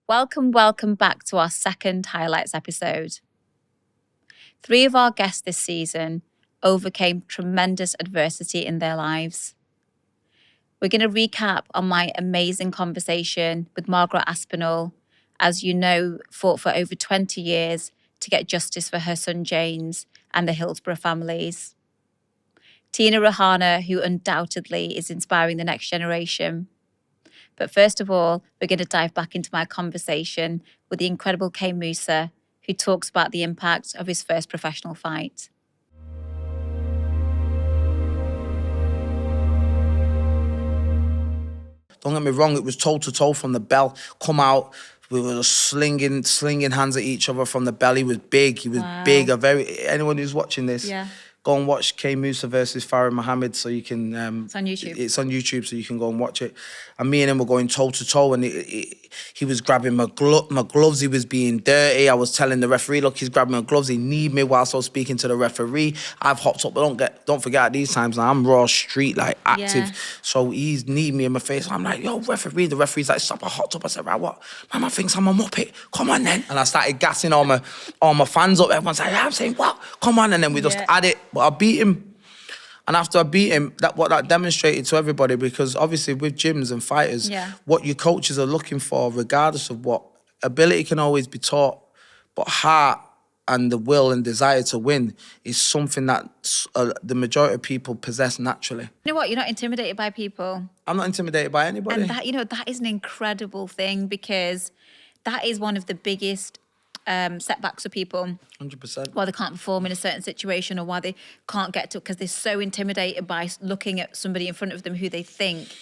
Welcome back to our second highlights episode. 3 of our guests this season overcame tremendous adversity in their lives. We're going to recap on my amazing conversation with Margaret Aspinall, as you know, fought for over 20 years to get justice for her son James and the Hillsborough families. Tina Rehana, who undoubtedly is inspiring the next generation. But first of all, we're going to dive back into my conversation with the incredible Kane Mousah, who talks about the impact of his first professional fight. Don't get me wrong, it was toe-to-toe from the bell. Come out, we were slinging hands at each other from the bell. He was big, big. Anyone who's watching this, go and watch Kane Mousah versus Farah Mohammed so you can... it's on YouTube. It's on YouTube so you can go and watch it. And me and him were going toe-to-toe and he was grabbing my gloves. He was being dirty. I was telling the referee, look, he's grabbing my gloves. He need me whilst I was speaking to the referee. I've hopped up, but don't forget at these times now, I'm raw street, like active. Yeah. So he's need me in my face. I'm like, yo, referee. The referee's like, stop, I hopped up. I said, right, what? Mama thinks I'm a muppet. Come on then. And I started gassing all my fans up. Everyone's like, yeah, I'm saying, what? Come on. And then we just had it. But I beat him. And after I beat him, that demonstrated to everybody, because obviously with gyms and fighters, what your coaches are looking for, regardless of what, ability can always be taught, but heart and the will and desire to win is something that the majority of people possess naturally. You know what? You're not intimidated by people. I'm not intimidated by anybody. And that is an incredible thing, because that is one of the biggest setbacks for people. 100%. Why they can't perform in a certain situation, or why they can't get to, because they're so intimidated by looking at somebody in front of them who they think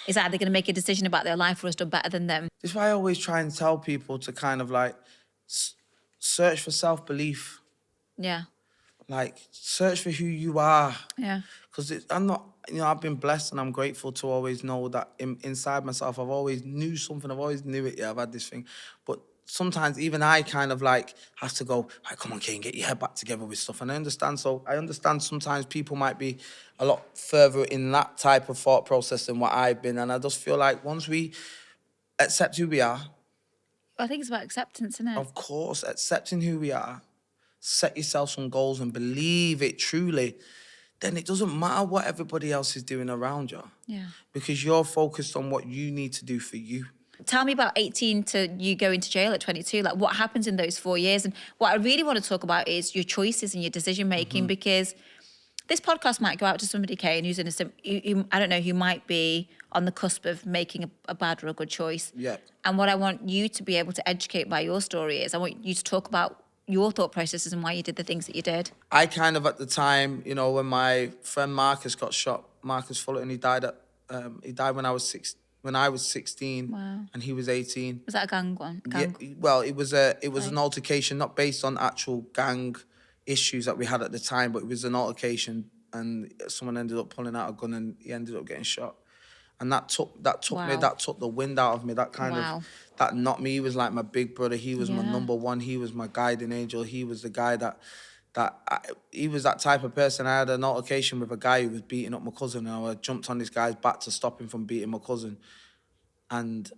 is either going to make a decision about their life or has done better than them. This is why I always try and tell people to kind of like search for self-belief. Yeah. Like search for who you are. Yeah. Because I'm not, I've been blessed and I'm grateful to always know that inside myself, I've always knew something. I've always knew it. Yeah, I've had this thing. But sometimes even I kind of like have to go, right, come on, Kane, get your head back together with stuff. And I understand sometimes people might be a lot further in that type of thought process than what I've been. And I just feel like once we accept who we are. I think it's about acceptance, isn't it? Of course, accepting who we are, set yourself some goals and believe it truly, then it doesn't matter what everybody else is doing around you. Yeah. Because you're focused on what you need to do for you. Tell me about 18 to you going to jail at 22. Like, what happens in those 4 years? And what I really want to talk about is your choices and your decision-making, because this podcast might go out to somebody, Kane, who's in I don't know, who might be on the cusp of making a bad or a good choice. Yeah. And what I want you to be able to educate by your story is, I want you to talk about your thought processes and why you did the things that you did. I kind of, at the time, when my friend Marcus got shot, Marcus Fullerton, he died when I was 16. Wow. And he was 18. Was that a gang one? Yeah, well, it was an altercation, not based on actual gang issues that we had at the time, but it was an altercation, and someone ended up pulling out a gun and he ended up getting shot. And that took the wind out of me. That kind of, that knocked me. He was like my big brother. He was my number one. He was my guiding angel. He was the guy he was that type of person. I had an altercation with a guy who was beating up my cousin, and I jumped on this guy's back to stop him from beating my cousin. And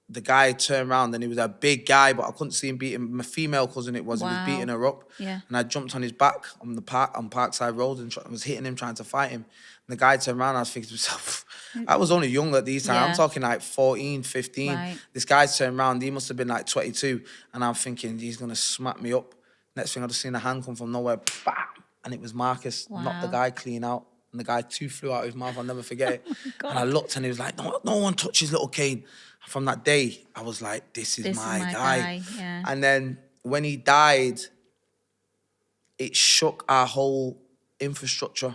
the guy turned around, and he was a big guy, but I couldn't see him beating my female cousin. He was beating her up. Yeah. And I jumped on his back on Parkside Road and was hitting him, trying to fight him. And the guy turned around, and I was thinking to myself, I was only young at these times. I'm talking like 14, 15. Right. This guy turned around, he must have been like 22. And I'm thinking, he's going to smack me up. Next thing, I just seen a hand come from nowhere, bam! And it was Marcus, knocked the guy clean out. And the guy, tooth flew out of his mouth, I'll never forget it. And I looked, and he was like, no one touches little Kane. And from that day, I was like, this is my guy. Yeah. And then when he died, it shook our whole infrastructure,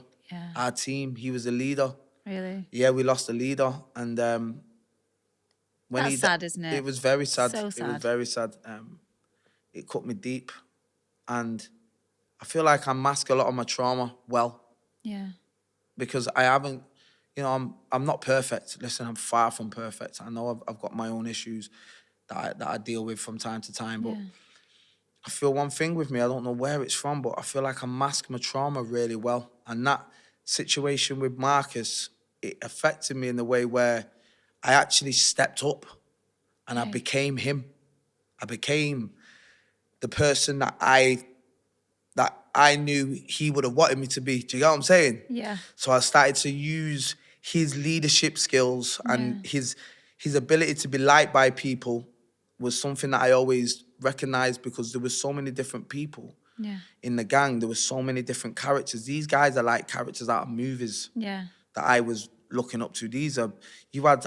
our team. He was a leader. Really? Yeah, we lost a leader. And when That's sad, isn't it? It was very sad. So sad. It was very sad. It cut me deep. And I feel like I mask a lot of my trauma well. Yeah. Because I haven't, I'm not perfect. Listen, I'm far from perfect. I know I've got my own issues that I deal with from time to time. But I feel one thing with me, I don't know where it's from, but I feel like I mask my trauma really well. And that situation with Marcus, it affected me in the way where I actually stepped up and I became him. I became the person that I knew he would have wanted me to be. Do you get what I'm saying? Yeah. So I started to use his leadership skills and his ability to be liked by people was something that I always recognized, because there was so many different people in the gang. There were so many different characters. These guys are like characters out of movies that I was looking up to.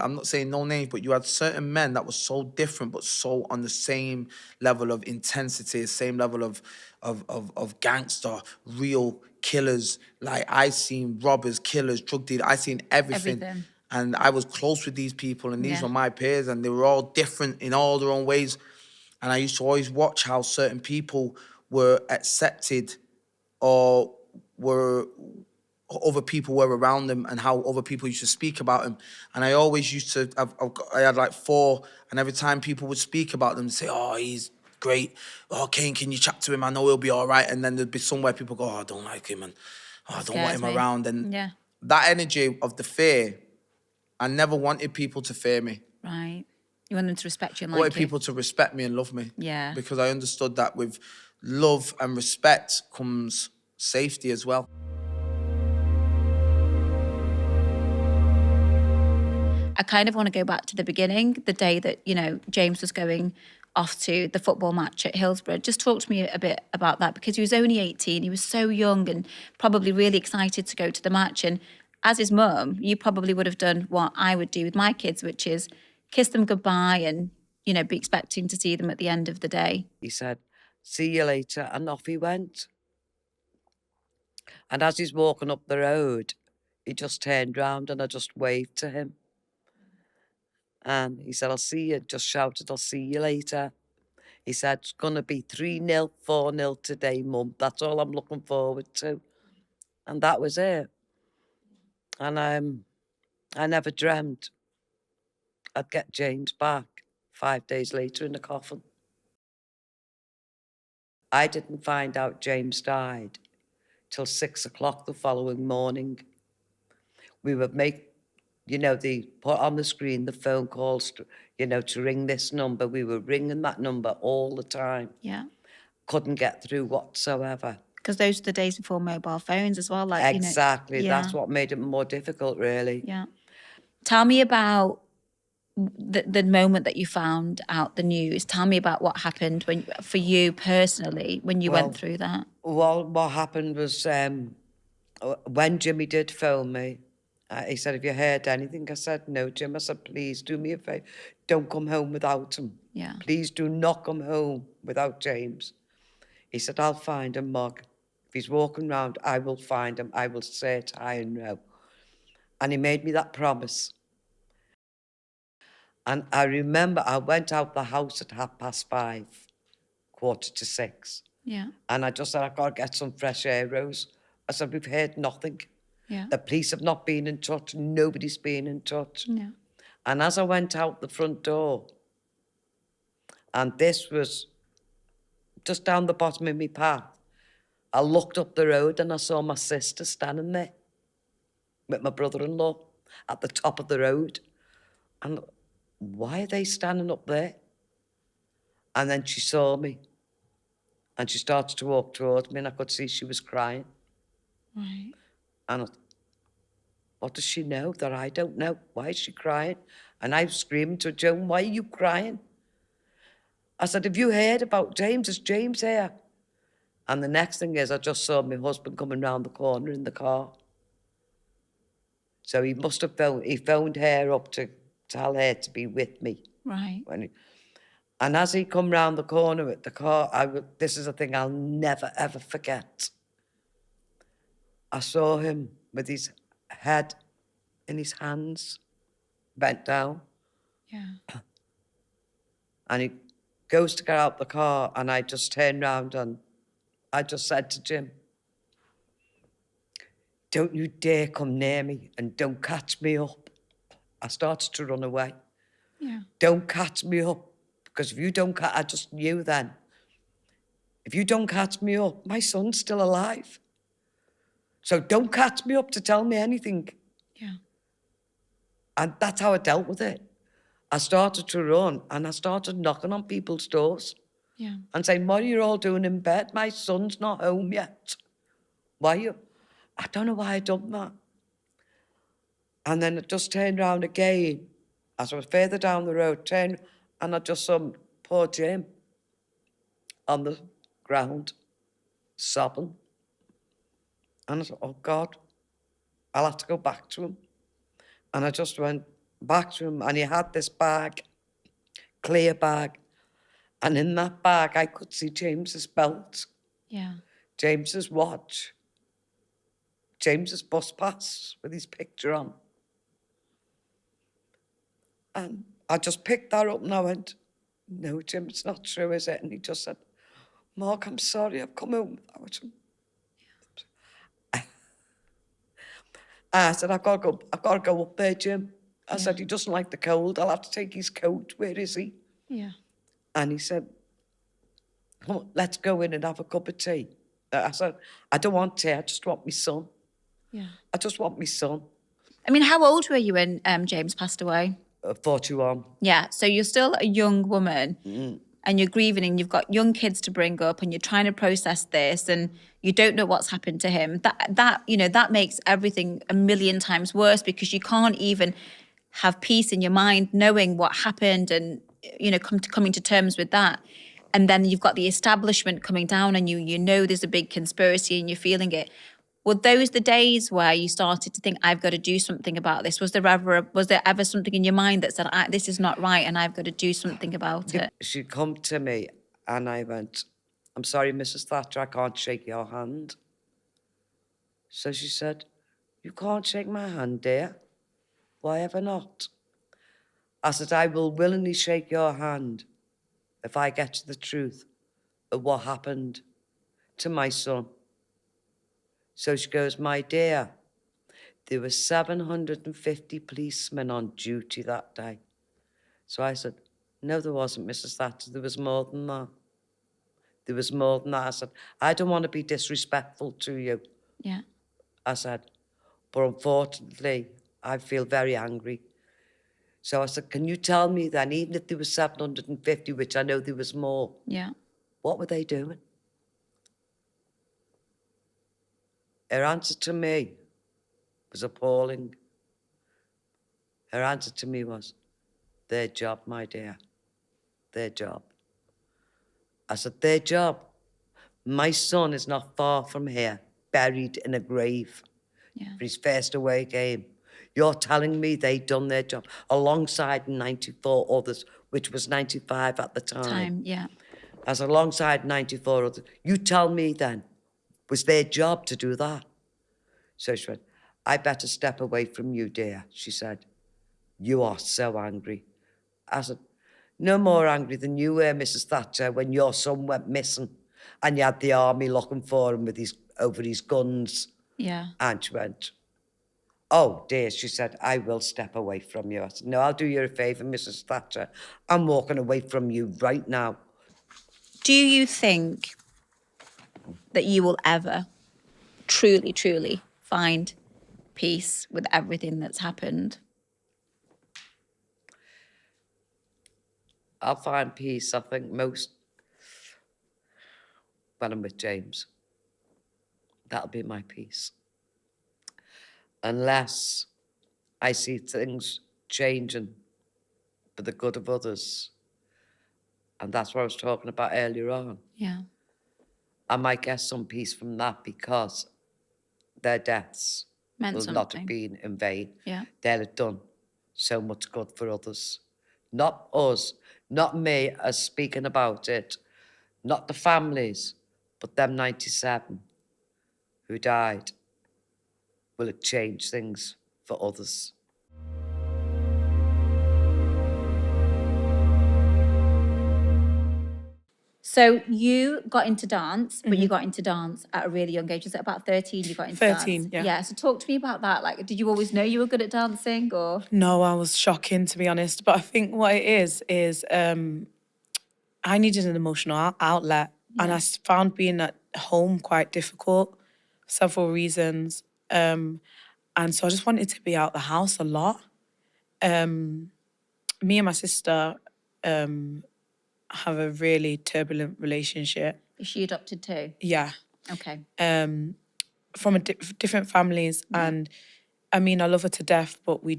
I'm not saying no names, but you had certain men that were so different, but so on the same level of intensity, same level of gangster, real killers. Like, I seen robbers, killers, drug dealers, I seen everything. And I was close with these people, and these were my peers, and they were all different in all their own ways. And I used to always watch how certain people were accepted, or other people were around them, and how other people used to speak about them. And I always used to, I had like 4, and every time people would speak about them, say, oh, he's great. Oh, Kane, can you chat to him? I know he'll be all right. And then there'd be somewhere people go, oh, I don't like him, and oh, I don't want him around. And that energy of the fear, I never wanted people to fear me. Right. You want them to respect you and I wanted people to respect me and love me. Yeah. Because I understood that with love and respect comes safety as well. I kind of want to go back to the beginning, the day that, you know, James was going off to the football match at Hillsborough. Just talk to me a bit about that, because he was only 18. He was so young and probably really excited to go to the match. And as his mum, you probably would have done what I would do with my kids, which is kiss them goodbye and, you know, be expecting to see them at the end of the day. He said, see you later, and off he went. And as he's walking up the road, he just turned round and I just waved to him. And he said, I'll see you, just shouted, I'll see you later. He said, it's going to be 3-0, 4-0 today, Mum. That's all I'm looking forward to. And that was it. And I never dreamt I'd get James back 5 days later in a coffin. I didn't find out James died till 6 o'clock the following morning. We would make, you know, they put on the screen the phone calls, you know, to ring this number. We were ringing that number all the time. Yeah. Couldn't get through whatsoever. Because those are the days before mobile phones as well. Like, exactly. You know, That's what made it more difficult, really. Yeah. Tell me about the moment that you found out the news. Tell me about what happened for you personally when you went through that. Well, what happened was when Jimmy did phone me, he said, have you heard anything? I said, no, Jim. I said, please do me a favour. Don't come home without him. Yeah. Please do not come home without James. He said, I'll find him, Mark. If he's walking around, I will find him. I will say it high and low. And he made me that promise. And I remember I went out the house at 5:30, 5:45. Yeah. And I just said, I've got to get some fresh air, Rose. I said, we've heard nothing. Yeah. The police have not been in touch. Nobody's been in touch. Yeah. And as I went out the front door, and this was just down the bottom of my path, I looked up the road and I saw my sister standing there with my brother-in-law at the top of the road. And why are they standing up there? And then she saw me and she started to walk towards me and I could see she was crying. Right. And I thought, what does she know that I don't know? Why is she crying? And I was screaming to her, Joan, why are you crying? I said, have you heard about James? Is James here? And the next thing is I just saw my husband coming round the corner in the car. So he must have phoned her up to tell her to be with me. Right. And as he come round the corner with the car, this is a thing I'll never, ever forget. I saw him with his head in his hands, bent down. Yeah. And he goes to get out the car, and I just turned round and I just said to Jim, don't you dare come near me and don't catch me up. I started to run away. Yeah. Don't catch me up, because if you don't I just knew then, if you don't catch me up, my son's still alive. So don't catch me up to tell me anything. Yeah. And that's how I dealt with it. I started to run and I started knocking on people's doors Yeah. and saying, what are you all doing in bed? My son's not home yet. Why are you? I don't know why I done that. And then it just turned round again. As I was further down the road, turned, and I just saw poor Jim on the ground, sobbing. And I thought, oh God, I'll have to go back to him. And I just went back to him, and he had this bag, clear bag. And in that bag, I could see James's belt, Yeah. James's watch, James's bus pass with his picture on. And I just picked that up and I went, no, Jim, it's not true, is it? And he just said, Mark, I'm sorry, I've come home without him. I said, I've got to go up there, Jim. I said, he doesn't like the cold. I'll have to take his coat. Where is he? Yeah. And he said, come on, let's go in and have a cup of tea. I said, I don't want tea. I just want my son. Yeah. I just want my son. I mean, how old were you when James passed away? 41. Yeah. So you're still a young woman and you're grieving and you've got young kids to bring up and you're trying to process this and you don't know what's happened to him. That makes everything a million times worse because you can't even have peace in your mind knowing what happened and, coming to terms with that. And then you've got the establishment coming down on you. You know there's a big conspiracy and you're feeling it. Were those the days where you started to think, I've got to do something about this? Was there ever something in your mind that said, this is not right and I've got to do something about it? She come to me and I went, I'm sorry, Mrs. Thatcher, I can't shake your hand. So she said, you can't shake my hand, dear. Why ever not? I said, I will willingly shake your hand if I get to the truth of what happened to my son. So she goes, my dear, there were 750 policemen on duty that day. So I said, no, there wasn't, Mrs. Thatcher. There was more than that. There was more than that. I said, I don't want to be disrespectful to you. Yeah. I said, but unfortunately, I feel very angry. So I said, can you tell me then, even if there was 750, which I know there was more, Yeah. what were they doing? Her answer to me was appalling. Her answer to me was, their job, my dear, their job. I said, their job? My son is not far from here, buried in a grave for his first away game. You're telling me they done their job alongside 94 others, which was 95 at the time. Yeah. As alongside 94 others. You tell me then, was their job to do that? So she went, I better step away from you, dear, she said. You are so angry. I said, no more angry than you were, Mrs. Thatcher, when your son went missing and you had the army looking for him with over his guns. Yeah. And she went, oh, dear, she said, I will step away from you. I said, no, I'll do you a favour, Mrs. Thatcher. I'm walking away from you right now. Do you think that you will ever truly, truly find peace with everything that's happened? I'll find peace, I think, most when I'm with James. That'll be my peace. Unless I see things changing for the good of others. And that's what I was talking about earlier on. Yeah. I might get some peace from that because their deaths Meant will something. not have been in vain. Yeah. They'll have done so much good for others. Not us, not me as speaking about it, not the families, but them 97 who died will have changed things for others. So you got into dance, but you got into dance at a really young age. Was it about 13 you got into 13, dance? yeah. Yeah, so talk to me about that. Like, did you always know you were good at dancing or? No, I was shocking, to be honest. But I think what it is I needed an emotional outlet. And I found being at home quite difficult for several reasons. And so I just wanted to be out the house a lot. me and my sister have a really turbulent relationship. Is she adopted too? Yeah. Okay. From different families, and I mean, I love her to death, but we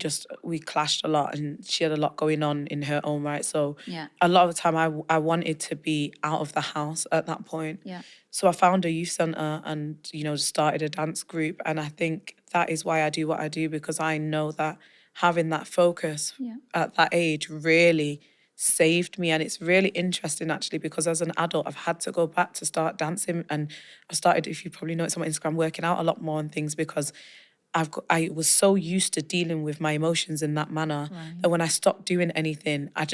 clashed a lot, and she had a lot going on in her own right. So Yeah. a lot of the time I wanted to be out of the house at that point. Yeah. So I found a youth centre and, started a dance group. And I think that is why I do what I do, because I know that having that focus at that age really saved me. And it's really interesting, actually, because as an adult, I've had to go back to start dancing. And I started, if you probably noticed on my Instagram, working out a lot more and things, because I was so used to dealing with my emotions in that manner that when I stopped doing anything, I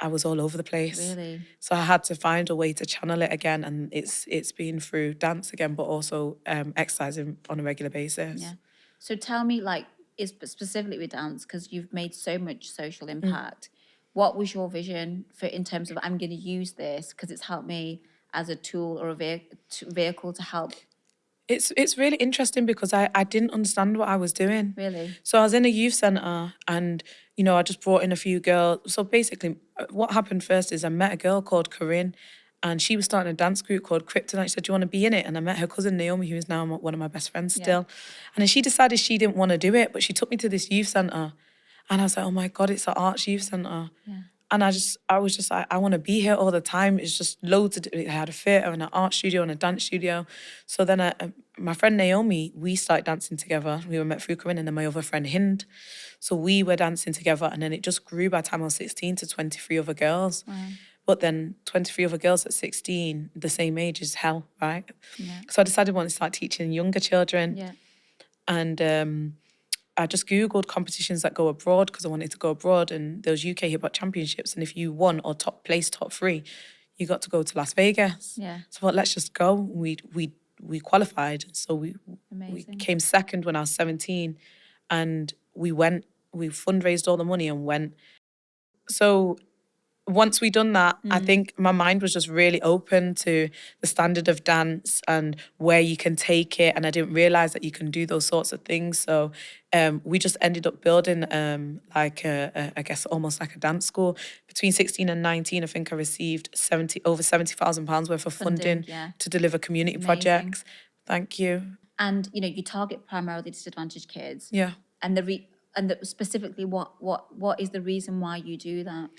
was all over the place. Really? So I had to find a way to channel it again, and it's been through dance again, but also exercising on a regular basis. Yeah. So tell me, like, specifically with dance, because you've made so much social impact. What was your vision for in terms of I'm going to use this because it's helped me as a tool or a vehicle to help? It's really interesting because I didn't understand what I was doing. Really? So I was in a youth centre and, I just brought in a few girls. So basically what happened first is I met a girl called Corinne and she was starting a dance group called Kryptonite. She said, do you want to be in it? And I met her cousin Naomi, who is now one of my best friends still. And then she decided she didn't want to do it, but she took me to this youth centre. And I was like, oh my God, it's an arts youth centre. Yeah. And I was just like, I want to be here all the time. It's just loads of, I had a theatre and an art studio and a dance studio. So then my friend Naomi, we started dancing together. We were met through Corinne, and then my other friend Hind. So we were dancing together, and then it just grew by the time I was 16 to 23 other girls. Wow. But then 23 other girls at 16, the same age is hell, right? Yeah. So I decided I wanted to start teaching younger children. Yeah. And I just Googled competitions that go abroad because I wanted to go abroad, and there was UK Hip Hop Championships, and if you won or top 3, you got to go to Las Vegas. Yeah. So I thought, let's just go. We qualified, so we came second when I was 17, and we fundraised all the money and went. So once we done that, I think my mind was just really open to the standard of dance and where you can take it. And I didn't realise that you can do those sorts of things. So we just ended up building I guess almost like a dance school. Between 16 and 19, I think I received over £70,000 worth of funding to deliver community projects. Thank you. And, you target primarily disadvantaged kids. Yeah. And specifically, what is the reason why you do that?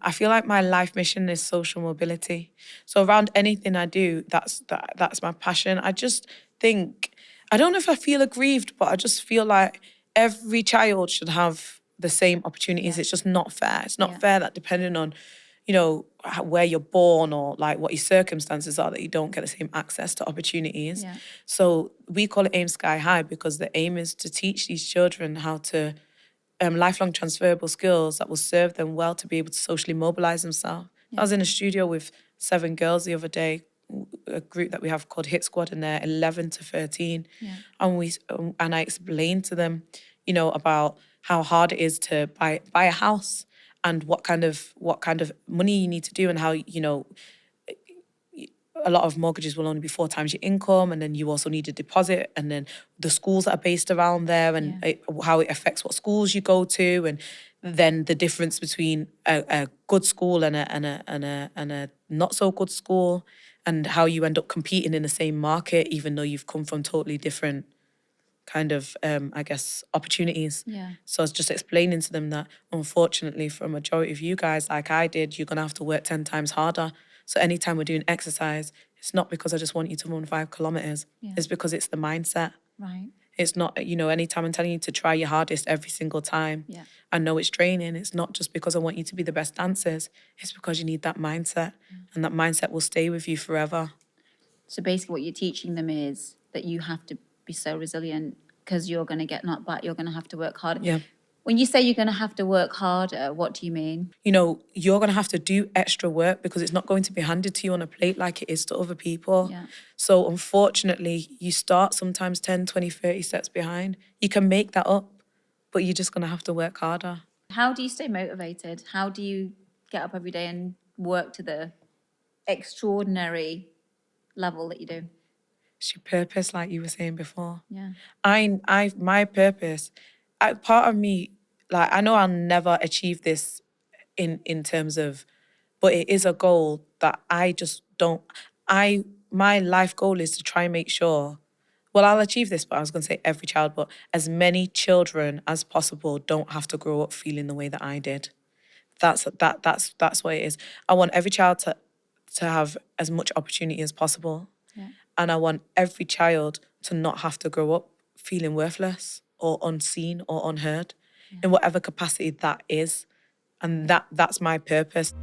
I feel like my life mission is social mobility. So around anything I do, that's my passion. I just think, I don't know if I feel aggrieved, but I just feel like every child should have the same opportunities. It's just not fair. It's not fair that depending on, where you're born or like what your circumstances are, that you don't get the same access to opportunities. Yeah. So we call it Aim Sky High because the aim is to teach these children how to lifelong transferable skills that will serve them well to be able to socially mobilise themselves. I was in a studio with 7 girls the other day, a group that we have called Hit Squad, and they're 11 to 13. Yeah. And I explained to them, about how hard it is to buy a house and what kind of money you need to do and how, a lot of mortgages will only be 4 times your income, and then you also need a deposit, and then the schools that are based around there and how it affects what schools you go to, and then the difference between a good school and a not so good school, and how you end up competing in the same market even though you've come from totally different kind of I guess opportunities. Yeah. So I was just explaining to them that unfortunately for a majority of you guys, like I did, you're gonna have to work 10 times harder. So anytime we're doing exercise, it's not because I just want you to run 5 kilometers. Yeah. It's because it's the mindset. Right. It's not, anytime I'm telling you to try your hardest every single time. Yeah. I know it's draining. It's not just because I want you to be the best dancers. It's because you need that mindset, and that mindset will stay with you forever. So basically what you're teaching them is that you have to be so resilient because you're going to get knocked back. You're going to have to work harder. Yeah. When you say you're going to have to work harder, what do you mean? You're going to have to do extra work because it's not going to be handed to you on a plate like it is to other people. Yeah. So unfortunately, you start sometimes 10, 20, 30 steps behind. You can make that up, but you're just going to have to work harder. How do you stay motivated? How do you get up every day and work to the extraordinary level that you do? It's your purpose, like you were saying before. Yeah. My purpose, part of me, like, I know I'll never achieve this in terms of, but it is a goal that I just don't, my life goal is to try and make sure, well, I'll achieve this, but I was going to say every child, but as many children as possible don't have to grow up feeling the way that I did. That's what it is. I want every child to have as much opportunity as possible. Yeah. And I want every child to not have to grow up feeling worthless or unseen or unheard in whatever capacity that is. And that's my purpose.